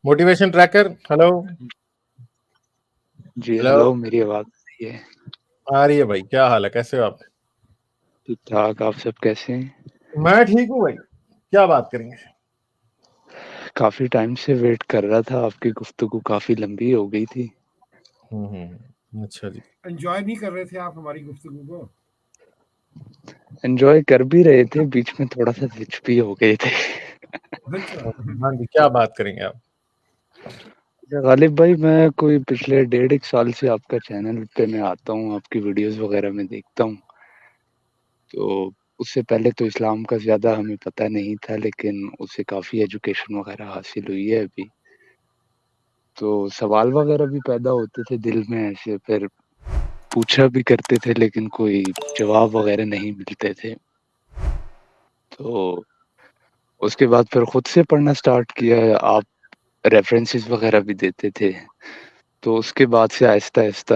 Motivation tracker, hello جی hello, hello, میری آواز آ رہی ہے؟ آ رہی ہے بھائی. کیا حال ہے، کیسے ہو آپ؟ ٹھیک ٹھاک، آپ سب کیسے ہیں؟ میں ٹھیک ہوں بھائی. کیا بات کریں گے؟ کافی ٹائم سے ویٹ کر رہا تھا، آپ کی گفتگو کافی لمبی ہو گئی تھی. اچھا جی. انجوائے نہیں کر رہے تھے آپ ہماری گفتگو کو؟ انجوائے کر بھی رہے تھے، بیچ میں تھوڑا سا سوئچ بھی ہو گئے تھے. ہاں جی، کیا بات کریں گے آپ؟ غالب بھائی، میں کوئی پچھلے 1.5 سال سے آپ کا چینل پہ میں آتا ہوں، آپ کی ویڈیوز وغیرہ میں دیکھتا ہوں. تو اس سے پہلے تو اسلام کا زیادہ ہمیں پتہ نہیں تھا، لیکن اس سے کافی ایجوکیشن وغیرہ حاصل ہوئی ہے ابھی. تو سوال وغیرہ بھی پیدا ہوتے تھے دل میں ایسے، پھر پوچھا بھی کرتے تھے لیکن کوئی جواب وغیرہ نہیں ملتے تھے. تو اس کے بعد پھر خود سے پڑھنا سٹارٹ کیا. آپ ریفرنسز وغیرہ بھی دیتے تھے، تو اس کے بعد سے آہستہ آہستہ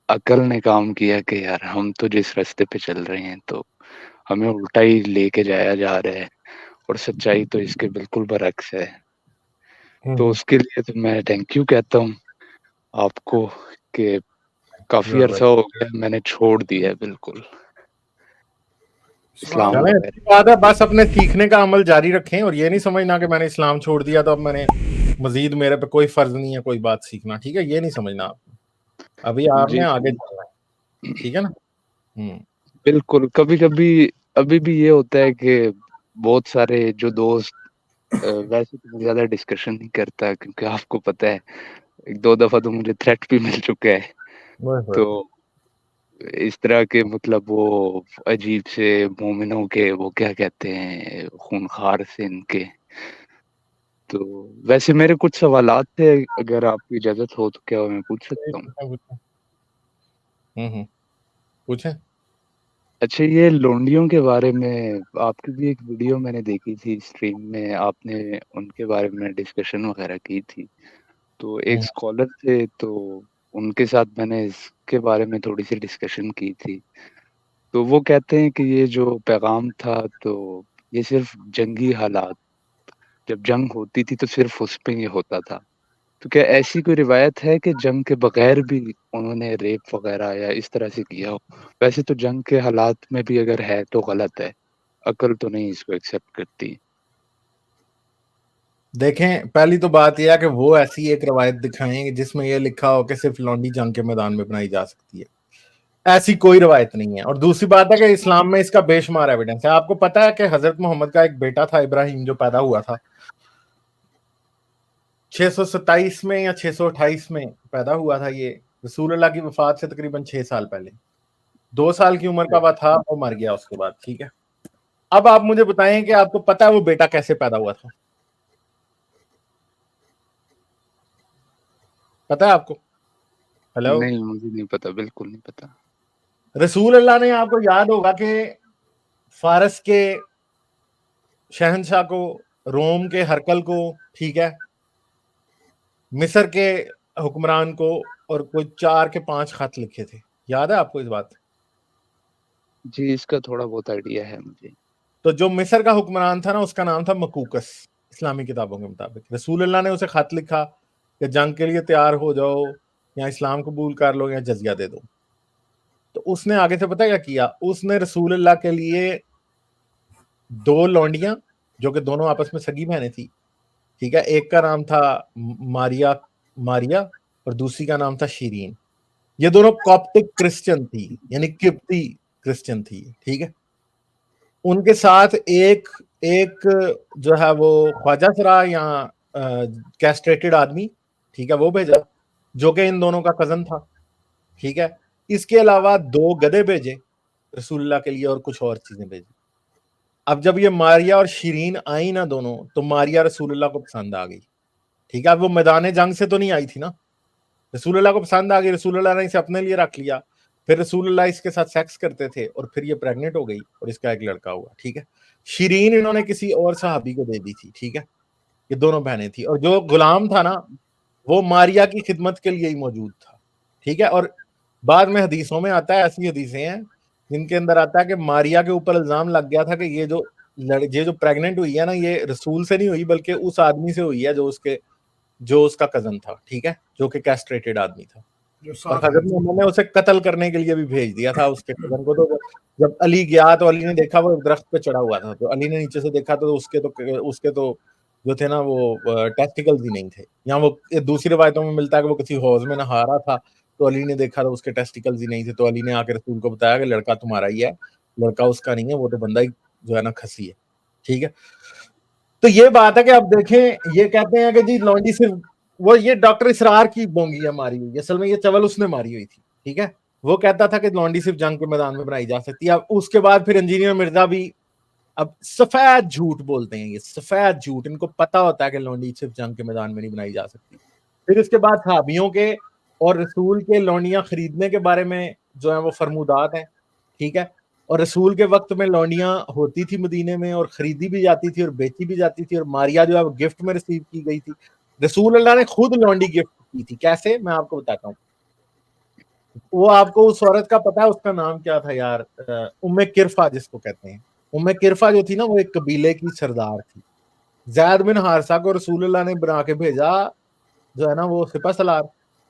عقل نے کام کیا کہ یار ہم تو جس راستے پہ چل رہے ہیں تو ہمیں الٹا ہی لے کے جایا جا رہا ہے، اور سچائی تو اس کے بالکل برعکس ہے. تو اس کے لیے تو میں تھینک یو کہتا ہوں آپ کو کہ کافی عرصہ ہو گیا میں نے چھوڑ دیا ہے بالکل اسلام چلیں، وغیرہ. اچھی بات ہے. بس اپنے سیکھنے کا عمل جاری رکھیں اور یہ نہیں سمجھنا کہ میں نے اسلام چھوڑ دیا تو اب میں نے مزید میرے پہ کوئی فرض نہیں ہے کوئی بات سیکھنا. ٹھیک ہے، یہ نہیں سمجھنا آپ. ابھی آپ جی نے آگے چلنا ہے. ٹھیک ہے نا؟ بالکل. کبھی کبھی ابھی بھی یہ ہوتا ہے کہ بہت سارے جو دوست ویسے تو زیادہ ڈسکشن نہیں کرتا، کیونکہ آپ کو پتہ ہے 1-2 دفعہ تو مجھے تھریٹ بھی مل چکا ہے. تو اس طرح کے مطلب وہ عجیب سے مومنوں کے وہ کیا کہتے ہیں خونخوار سے ان کے. تو ویسے میرے کچھ سوالات تھے، اگر آپ کی اجازت ہو تو کیا میں پوچھ سکتا ہوں؟ پوچھیں. اچھا، یہ لونڈیوں کے بارے میں آپ کی بھی ایک ویڈیو میں نے دیکھی تھی اسٹریم میں، آپ نے ان کے بارے میں ڈسکشن وغیرہ کی تھی. تو ایک اسکالر تھے، تو ان کے ساتھ میں نے اس کے بارے میں تھوڑی سی ڈسکشن کی تھی. تو وہ کہتے ہیں کہ یہ جو پیغام تھا تو یہ صرف جنگی حالات، جب جنگ ہوتی تھی تو صرف اس پہ یہ ہوتا تھا. تو کیا ایسی کوئی روایت ہے کہ جنگ کے بغیر بھی انہوں نے ریپ وغیرہ یا اس طرح سے کیا ہو؟ ویسے تو جنگ کے حالات میں بھی اگر ہے تو غلط ہے، عقل تو نہیں اس کو ایکسیپٹ کرتی. دیکھیں، پہلی تو بات یہ ہے کہ وہ ایسی ایک روایت دکھائیں جس میں یہ لکھا ہو کہ صرف لونڈی جنگ کے میدان میں بنائی جا سکتی ہے. ایسی کوئی روایت نہیں ہے. اور دوسری بات ہے کہ اسلام میں اس کا بے شمار ایویڈنس ہے. آپ کو پتا ہے کہ حضرت محمد کا ایک بیٹا تھا ابراہیم، جو پیدا ہوا تھا 627 میں یا 628 میں پیدا ہوا تھا. یہ رسول اللہ کی وفات سے تقریباً 6 سال پہلے. 2 سال کی عمر کا وہ تھا، وہ مر گیا اس کے بعد. ٹھیک ہے، اب آپ مجھے بتائیں کہ آپ کو پتا ہے وہ بیٹا کیسے پیدا ہوا تھا؟ پتا ہے آپ کو؟ ہلو. نہیں، مجھے نہیں پتا، بالکل نہیں پتا. رسول اللہ نے، آپ کو یاد ہوگا کہ فارس کے شہنشاہ کو، روم کے ہرکل کو، ٹھیک ہے، مصر کے حکمران کو، اور کوئی 4 کے 5 خط لکھے تھے. یاد ہے آپ کو اس بات؟ جی، اس کا تھوڑا بہت آئیڈیا ہے مجھے. تو جو مصر کا حکمران تھا نا، اس کا نام تھا مکوکس. اسلامی کتابوں کے مطابق رسول اللہ نے اسے خط لکھا کہ جنگ کے لیے تیار ہو جاؤ، یا اسلام قبول کر لو یا جزیہ دے دو. تو اس نے آگے سے پتہ کیا کیا؟ اس نے رسول اللہ کے لیے 2 لونڈیاں، جو کہ دونوں آپس میں سگی بہنیں تھی، ٹھیک ہے، ایک کا نام تھا ماریا اور دوسری کا نام تھا شیرین. یہ دونوں کاپٹک کرسچن تھی، یعنی قبطی کرسچن تھی. ٹھیک ہے، ان کے ساتھ ایک جو ہے وہ خواجہ سرا یا کیسٹریٹڈ آدمی، ٹھیک ہے، وہ بھیجا، جو کہ ان دونوں کا کزن تھا. ٹھیک ہے، اس کے علاوہ 2 گدھے بھیجے رسول اللہ کے لیے اور کچھ اور چیزیں بھیجی. اب جب یہ ماریا اور شیرین آئی نا دونوں، تو ماریا رسول اللہ کو پسند آ گئی. ٹھیک ہے، اب وہ میدان جنگ سے تو نہیں آئی تھی نا، رسول اللہ کو پسند آ گئی. رسول اللہ نے اسے اپنے لیے رکھ لیا. پھر رسول اللہ اس کے ساتھ سیکس کرتے تھے اور پھر یہ پریگنٹ ہو گئی اور اس کا ایک لڑکا ہوا. ٹھیک ہے، شیرین انہوں نے کسی اور صحابی کو دے دی تھی. ٹھیک ہے، یہ دونوں بہنیں تھی. اور جو غلام تھا نا، وہ ماریا کی خدمت کے لیے ہی موجود تھا. ٹھیک ہے، اور بعد میں حدیثوں میں آتا ہے، ایسی حدیثیں ہیں جن کے اندر آتا ہے کہ ماریا کے اوپر الزام لگ گیا تھا کہ یہ جو پریگننٹ ہوئی ہے نا، یہ رسول سے نہیں ہوئی بلکہ اس آدمی سے ہوئی ہے جو اس کے جو اس کا کزن تھا, ٹھیک ہے, جو کہ کیسٹریٹڈ آدمی تھا, جو اور ساتھ حضرت محمد نے اسے قتل کرنے کے لیے بھی بھیج دیا تھا اس کے کزن کو. تو جب علی گیا تو علی نے دیکھا وہ درخت پہ چڑھا ہوا تھا, تو علی نے نیچے سے دیکھا تو اس کے تو جو تھے نا وہ ٹیسٹیکلز ہی نہیں تھے. یہاں وہ دوسری روایتوں میں ملتا ہے کہ وہ کسی حوض میں نہا رہا تھا, تو علی نے دیکھا تو اس کے ٹیسٹیکلز ہی نہیں تھے. تو علی نے آ کے رسول کو بتایا کہ لڑکا تمہارا ہی ہے, لڑکا اس کا نہیں ہے, وہ تو بندہ ہی جو ہے نا کھسی ہے, ٹھیک ہے. تو یہ بات ہے کہ اب دیکھیں, یہ کہتے ہیں کہ جی لونڈی صرف وہ, یہ ڈاکٹر اسرار کی بونگیاں ماری ہوئی, اصل میں یہ چول اس نے ماری ہوئی تھی, ٹھیک ہے. وہ کہتا تھا کہ لونڈی صرف جنگ کے میدان میں بنائی جا سکتی ہے. اب اس کے بعد پھر انجینئر مرزا بھی اب سفید جھوٹ بولتے ہیں, یہ سفید جھوٹ, ان کو پتا ہوتا ہے کہ لونڈی صرف جنگ کے میدان میں نہیں بنائی جا سکتی. پھر اس کے بعد صحابیوں کے اور رسول کے لونڈیاں خریدنے کے بارے میں جو ہیں وہ فرمودات ہیں, ٹھیک ہے. اور رسول کے وقت میں لونڈیاں ہوتی تھی مدینے میں, اور خریدی بھی جاتی تھی اور بیچی بھی جاتی تھی, اور ماریا جو ہے وہ گفٹ میں ریسیو کی گئی تھی. رسول اللہ نے خود لونڈی گفٹ کی تھی. کیسے, میں آپ کو بتاتا ہوں. وہ آپ کو اس عورت کا پتا ہے, اس کا نام کیا تھا یار, ام کرفا جس کو کہتے ہیں. ام کرفا جو تھی نا, وہ ایک قبیلے کی سردار تھی. زید بن حارثہ کو رسول اللہ نے بنا کے بھیجا جو ہے نا وہ سپہ سالار,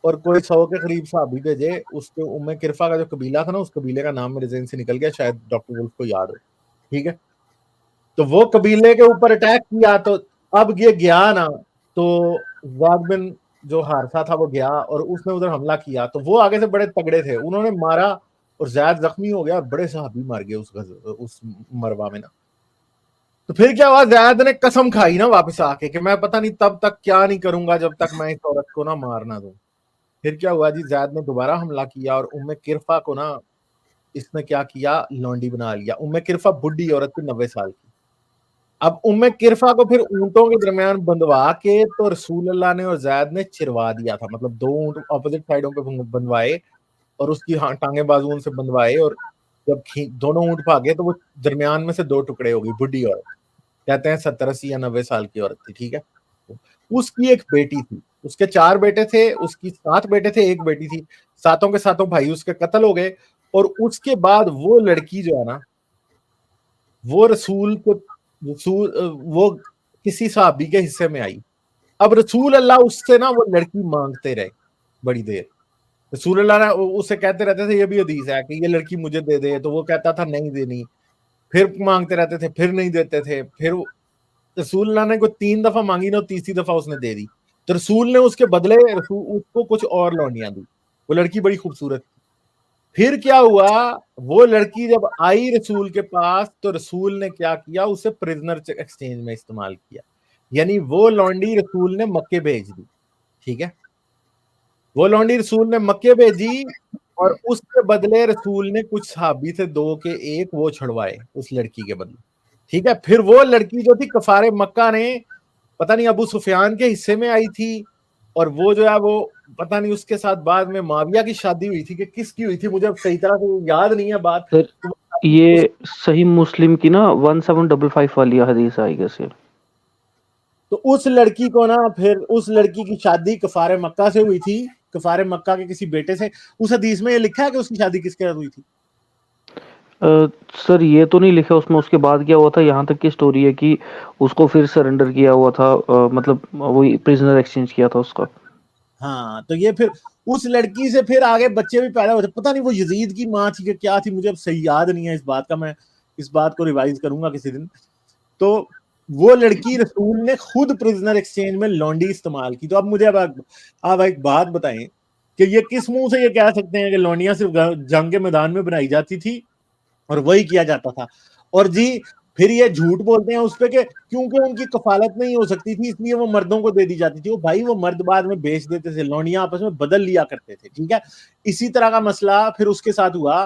اور کوئی 100 کے قریب صحابی بھیجے. اس کے ام کرفا کا جو قبیلہ تھا نا, اس قبیلے کا نام میرے ذہن سے نکل گیا, شاید ڈاکٹر ولف کو یاد ہو, ٹھیک ہے. تو وہ قبیلے کے اوپر اٹیک کیا, تو اب یہ گیا نا, تو زید بن جو حارثہ تھا وہ گیا اور اس نے ادھر حملہ کیا. تو وہ آگے سے بڑے تگڑے تھے, انہوں نے مارا اور زید زخمی ہو گیا اور بڑے صحابی مار گئے اس مروا میں نا. تو پھر کیا ہوا, زید نے قسم کھائی نا واپس آ کے کہ میں پتہ نہیں تب تک کیا نہیں کروں گا جب تک میں اس عورت کو نہ مارنا دوں. پھر کیا ہوا جی, زید نے دوبارہ حملہ کیا اور ام کرفا کو نا اس نے کیا کیا, لونڈی بنا لیا. ام کرفا بڈھی عورت تھی 90 سال کی. اب ام کرفا کو پھر اونٹوں کے درمیان بندوا کے تو رسول اللہ نے اور زید نے چروا دیا تھا. مطلب 2 اونٹ اپوزٹ سائڈوں پہ بندوائے اور اس کی ٹانگیں بازو سے بندوائے, اور جب دونوں اونٹ بھاگے تو وہ درمیان میں سے 2 ٹکڑے ہو گئی. بڈھی عورت, کہتے ہیں 70 80 یا 90 سال کی عورت تھی, ٹھیک ہے. اس کی ایک بیٹی تھی, اس کے 4 بیٹے تھے, اس کی 7 بیٹے تھے, ایک بیٹی تھی. 7 کے 7 بھائی اس کے قتل ہو گئے. اور اس کے بعد وہ لڑکی جو ہے نا, وہ وہ کسی صحابی کے حصے میں آئی. اب رسول اللہ اس سے نا وہ لڑکی مانگتے رہے بڑی دیر. رسول اللہ نے اسے کہتے رہتے تھے, یہ بھی حدیث ہے کہ یہ لڑکی مجھے دے دے, تو وہ کہتا تھا نہیں دینی. پھر مانگتے رہتے تھے, پھر نہیں دیتے تھے. پھر رسول اللہ نے کوئی 3 دفعہ مانگی نا, تیسری دفعہ اس نے دے دی. تو رسول نے اس کے بدلے اس کو کچھ اور لونڈیاں دی. وہ لڑکی بڑی خوبصورت تھی. پھر کیا ہوا, وہ لڑکی جب آئی رسول کے پاس تو رسول نے کیا کیا, اسے پرزنر ایکسچینج میں استعمال کیا. یعنی وہ لونڈی رسول نے مکے بھیج دی, ٹھیک ہے. وہ لونڈی رسول نے مکے بھیجی اور اس کے بدلے رسول نے کچھ صحابی تھے 2 کے 1 وہ چھڑوائے اس لڑکی کے بدلے, ٹھیک ہے. پھر وہ لڑکی جو تھی کفار مکہ نے پتہ نہیں ابو سفیان کے حصے میں آئی تھی, اور وہ جو ہے وہ پتہ نہیں اس کے ساتھ بعد میں معاویہ کی شادی ہوئی تھی کہ کس کی ہوئی تھی, مجھے اب صحیح طرح سے یاد نہیں ہے بات. یہ صحیح مسلم کی نا 1755 والی حدیث آئی گی. تو اس لڑکی کو نا پھر اس لڑکی کی شادی کفار مکہ سے ہوئی تھی, کفار مکہ کے کسی بیٹے سے. اس حدیث میں یہ لکھا ہے کہ اس کی شادی کس کے ساتھ ہوئی تھی؟ سر یہ تو نہیں لکھا اس میں. اس کے بعد کیا ہوا تھا, یہاں تک کی سٹوری ہے کہ اس کو پھر سرنڈر کیا ہوا تھا, مطلب وہی پرزنر ایکسچینج کیا تھا اس کا. ہاں, تو یہ پھر اس لڑکی سے پھر آگے بچے بھی پیدا ہوتے. پتہ نہیں وہ یزید کی ماں تھی کہ کیا تھی, مجھے اب صحیح یاد نہیں ہے اس بات کا. میں اس بات کو ریوائز کروں گا کسی دن. تو وہ لڑکی رسول نے خود پرزنر ایکسچینج میں لونڈی استعمال کی. تو اب مجھے آپ ایک بات بتائیں کہ یہ کس منہ سے یہ کہہ سکتے ہیں کہ لونڈیاں صرف جنگ کے میدان میں بنائی جاتی تھی اور وہی کیا جاتا تھا. اور جی پھر یہ جھوٹ بولتے ہیں اس پہ کہ کیونکہ ان کی کفالت نہیں ہو سکتی تھی اس لیے وہ مردوں کو دے دی جاتی تھی. وہ بھائی وہ مرد بعد میں بیچ دیتے تھے, لونڈیاں آپس میں بدل لیا کرتے تھے, ٹھیک ہے. اسی طرح کا مسئلہ پھر اس کے ساتھ ہوا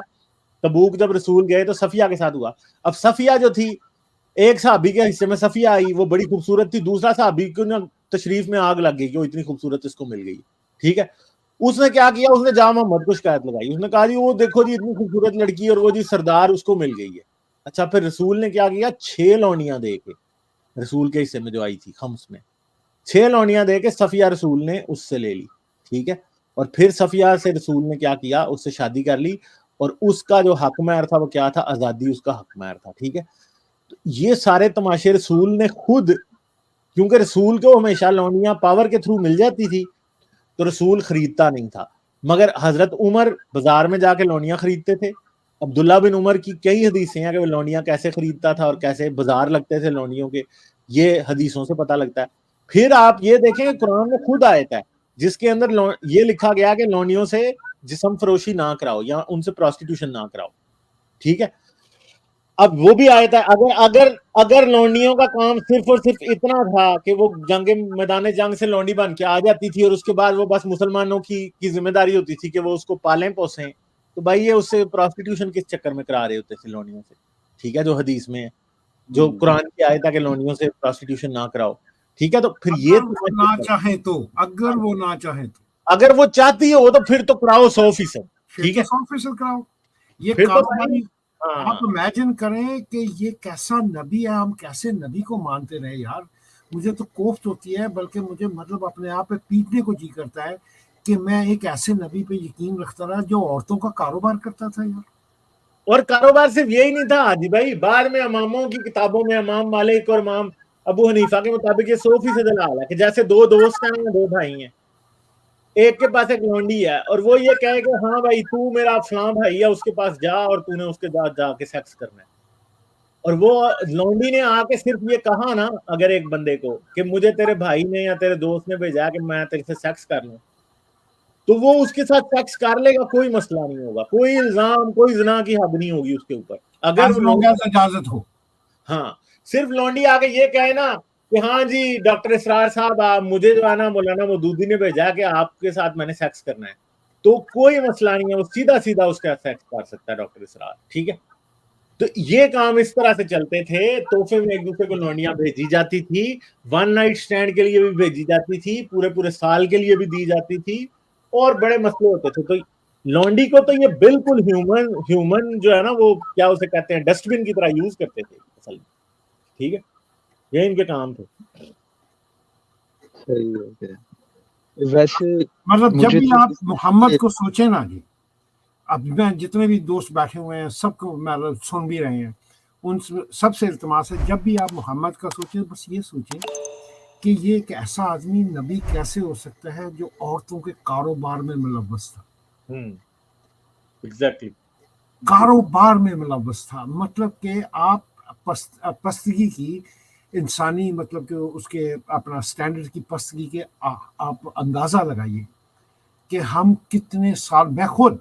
تبوک جب رسول گئے تو صفیہ کے ساتھ ہوا. اب صفیہ جو تھی, ایک صحابی کے حصے میں صفیہ آئی, وہ بڑی خوبصورت تھی. دوسرا صحابی کو نا تشریف میں آگ لگ گئی کہ وہ اتنی خوبصورت اس کو مل گئی, ٹھیک ہے. اس نے کیا کیا, اس نے جامع محمد کو شکایت لگائی. اس نے کہا جی وہ دیکھو جی اتنی خوبصورت لڑکی اور وہ جی سردار اس کو مل گئی ہے. اچھا, پھر رسول نے کیا کیا, 6 لونڈیاں دے کے رسول کے حصے میں جو آئی تھی خمس میں 6 لونڈیاں دے کے صفیہ رسول نے اس سے لے لی, ٹھیک ہے. اور پھر صفیہ سے رسول نے کیا کیا, اس سے شادی کر لی, اور اس کا جو حق مہر تھا وہ کیا تھا, آزادی اس کا حق مہر تھا, ٹھیک ہے. یہ سارے تماشے رسول نے خود کیونکہ رسول کو ہمیشہ لونڈیاں پاور کے تھرو مل جاتی تھی تو رسول خریدتا نہیں تھا، مگر حضرت عمر بازار میں جا کے لونڈیاں خریدتے تھے. عبداللہ بن عمر کی کئی حدیثیں ہیں کہ وہ لونڈیاں کیسے خریدتا تھا اور کیسے بازار لگتے تھے لونڈیوں کے، یہ حدیثوں سے پتہ لگتا ہے. پھر آپ یہ دیکھیں کہ قرآن میں خود آیت ہے جس کے اندر یہ لکھا گیا کہ لونڈیوں سے جسم فروشی نہ کراؤ یا ان سے پروسٹیٹیوشن نہ کراؤ. ٹھیک ہے، اب وہ بھی آیت ہے اگر لونڈیوں کا کام صرف اور صرف اتنا تھا کہ وہ میدان جنگ سے لونڈی بن کے آ جاتی تھی اور اس کے بعد وہ بس مسلمانوں کی ذمہ داری ہوتی تھی کہ وہ اس کو پالیں پوسیں، تو بھائی یہ اس سے پروسٹیٹیوشن کس چکر میں کرا رہے ہوتے تھے لونڈیوں سے. ٹھیک ہے، جو حدیث میں ہے، جو قرآن کی آیت ہے کہ لونڈیوں سے پروسٹیٹیوشن نہ کراؤ. ٹھیک ہے، تو پھر یہ نہ چاہیں تو اگر وہ نہ چاہیں تو اگر وہ چاہتی ہو تو پھر تو کراؤ 100%. ٹھیک ہے، 100% کراؤ. یہ پھر تو کاروباری ہاں آپ امیجن کریں کہ یہ کیسا نبی ہے، ہم کیسے نبی کو مانتے رہے یار. مجھے تو کوفت ہوتی ہے، بلکہ مجھے مطلب اپنے آپ پہ پیٹنے کو جی کرتا ہے کہ میں ایک ایسے نبی پہ یقین رکھتا رہا جو عورتوں کا کاروبار کرتا تھا یار. اور کاروبار صرف یہی نہیں تھا حاجی بھائی، بعد میں اماموں کی کتابوں میں امام مالک اور امام ابو حنیفہ کے مطابق یہ 100% حلال ہے کہ جیسے دو دوست ہیں یا دو بھائی ہیں، ایک کے پاس ایک لونڈی ہے اور وہ یہ کہے کہ ہاں بھائی تو میرا فلاں بھائی ہے، اس کے پاس جا اور تو نے اس کے ساتھ جا کے سیکس کرنا ہے. اور وہ لونڈی نے آ کے صرف یہ کہا نا اگر ایک بندے کو کہ مجھے تیرے بھائی نے یا تیرے دوست نے بھیجا کہ میں تیرے سے سیکس کر لوں، تو وہ اس کے ساتھ سیکس کر لے گا، کوئی مسئلہ نہیں ہوگا، کوئی الزام کوئی زنا کی حد نہیں ہوگی اس کے اوپر. اگر اجازت ہو. ہاں صرف لونڈی آ کے یہ کہے نا کہ ہاں جی ڈاکٹر اسرار صاحب آپ مجھے جو ہے نا مولانا مودودی نے بھیجا کہ آپ کے ساتھ میں نے سیکس کرنا ہے، تو کوئی مسئلہ نہیں ہے، وہ سیدھا سیدھا اس کا سیکس کر سکتا ہے ڈاکٹر اسرار. ٹھیک ہے، تو یہ کام اس طرح سے چلتے تھے. تحفے میں ایک دوسرے کو لونڈیاں بھیجی جاتی تھی، ون نائٹ سٹینڈ کے لیے بھی بھیجی جاتی تھی، پورے سال کے لیے بھی دی جاتی تھی، اور بڑے مسئلے ہوتے تھے. تو لونڈی کو تو یہ بالکل ہیومن جو ہے نا وہ کیا اسے کہتے ہیں ڈسٹ بن کی طرح یوز کرتے تھے اصل میں. ٹھیک ہے، یہ ان کے کام تھے. صحیح ہو گیا. ویسے مطلب جب بھی آپ محمد کو سوچیں نا جی، اب میں جتنے بھی دوست بیٹھے ہوئے ہیں سب کو مطلب سن بھی رہے ہیں، ان سب سے التماس ہے جب بھی آپ محمد کا سوچیں بس یہ سوچیں کہ یہ ایک ایسا آدمی نبی کیسے ہو سکتا ہے جو عورتوں کے کاروبار میں ملوث تھا. ایگزیکٹلی، کاروبار میں ملوث تھا. مطلب کہ آپ پستگی کی انسانی مطلب کہ اس کے اپنا سٹینڈرڈ کی پستگی کے آپ اندازہ لگائیے کہ ہم کتنے سال، میں خود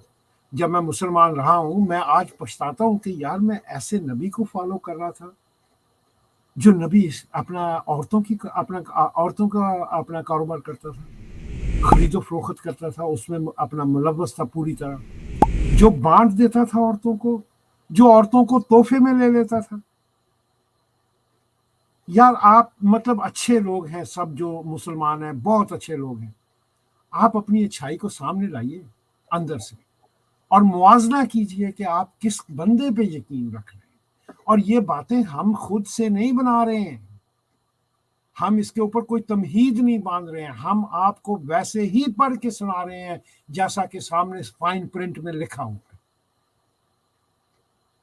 جب میں مسلمان رہا ہوں میں آج پچھتاتا ہوں کہ یار میں ایسے نبی کو فالو کر رہا تھا جو نبی اپنا عورتوں کا اپنا کاروبار کرتا تھا، خرید و فروخت کرتا تھا، اس میں اپنا ملوث تھا پوری طرح، جو بانٹ دیتا تھا عورتوں کو، جو عورتوں کو تحفے میں لے لیتا تھا. یار آپ مطلب اچھے لوگ ہیں سب جو مسلمان ہیں، بہت اچھے لوگ ہیں، آپ اپنی اچھائی کو سامنے لائیے اندر سے اور موازنہ کیجئے کہ آپ کس بندے پہ یقین رکھ رہے ہیں. اور یہ باتیں ہم خود سے نہیں بنا رہے ہیں، ہم اس کے اوپر کوئی تمہید نہیں باندھ رہے ہیں، ہم آپ کو ویسے ہی پڑھ کے سنا رہے ہیں جیسا کہ سامنے فائن پرنٹ میں لکھا ہوا ہے.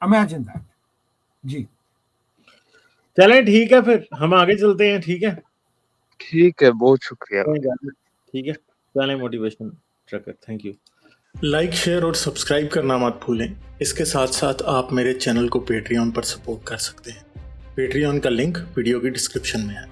Imagine that. جی چلیں ٹھیک ہے، پھر ہم آگے چلتے ہیں. ٹھیک ہے، ٹھیک ہے، بہت شکریہ. ٹھیک ہے، چلیں motivation trucker. Thank you. Like share اور سبسکرائب کرنا مت بھولیں. اس کے ساتھ ساتھ آپ میرے چینل کو پیٹریون پر سپورٹ کر سکتے ہیں. پیٹریون کا لنک ویڈیو کی ڈسکرپشن میں ہے.